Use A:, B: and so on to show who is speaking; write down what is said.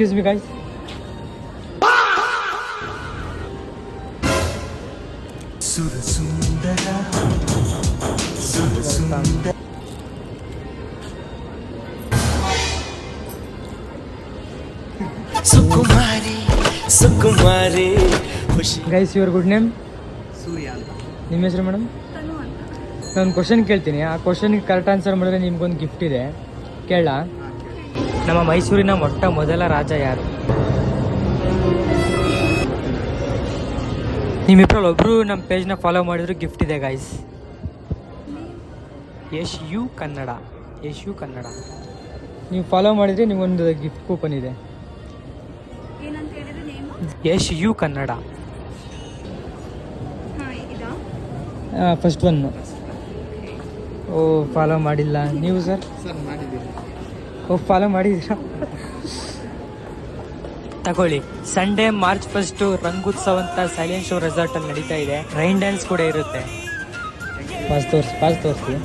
A: Excuse me guys.
B: Sukumari
A: guys, your good name?
B: Surya ಅಂತ.
A: ನಿಮ್ಮ ಹೆಸರು ಮೇಡಮ್? ನಾನು ಕ್ವಶನ್ ಕೇಳ್ತೀನಿ, ಆ ಕ್ವಶನ್ಗೆ ಕರೆಕ್ಟ್ ಆನ್ಸರ್ ಮಾಡಿದ್ರೆ ನಿಮ್ಗೊಂದು ಗಿಫ್ಟ್ ಇದೆ, ಕೇಳ. ನಮ್ಮ ಮೈಸೂರಿನ ಮೊದಲ ರಾಜ ಯಾರು? ನಿಮ್ಮಿಬ್ಬರಲ್ಲಿ ಒಬ್ಬರು ನಮ್ಮ ಪೇಜ್ನ ಫಾಲೋ ಮಾಡಿದ್ರು ಗಿಫ್ಟ್ ಇದೆ ಗಾಯ್ಸ್. ಯಶ್ ಯು ಕನ್ನಡ. ನೀವು ಫಾಲೋ ಮಾಡಿದರೆ ನಿಮಗೊಂದು ಗಿಫ್ಟ್ ಕೂಪನ್ ಇದೆ. Yash U Kannada. First one. ಓ, ಫಾಲೋ ಮಾಡಿಲ್ಲ ನೀವು ಸರ್?
B: ಮಾಡಿದ್ದೀವಿ.
A: ಓ, ಫಾಲೋ ಮಾಡಿದ್ದೀರಾ? ತಗೊಳ್ಳಿ. ಸಂಡೇ ಮಾರ್ಚ್ 1 ರಂಗೋತ್ಸವ ಅಂತ ಸೈಲೆಂಟ್ ಶೋ ರೆಸಾರ್ಟ್ ಅಲ್ಲಿ ನಡೀತಾ ಇದೆ. ರೈನ್ ಡ್ಯಾನ್ಸ್ ಕೂಡ ಇರುತ್ತೆ. ಪಾಸ್ ತೋರಿಸಿ.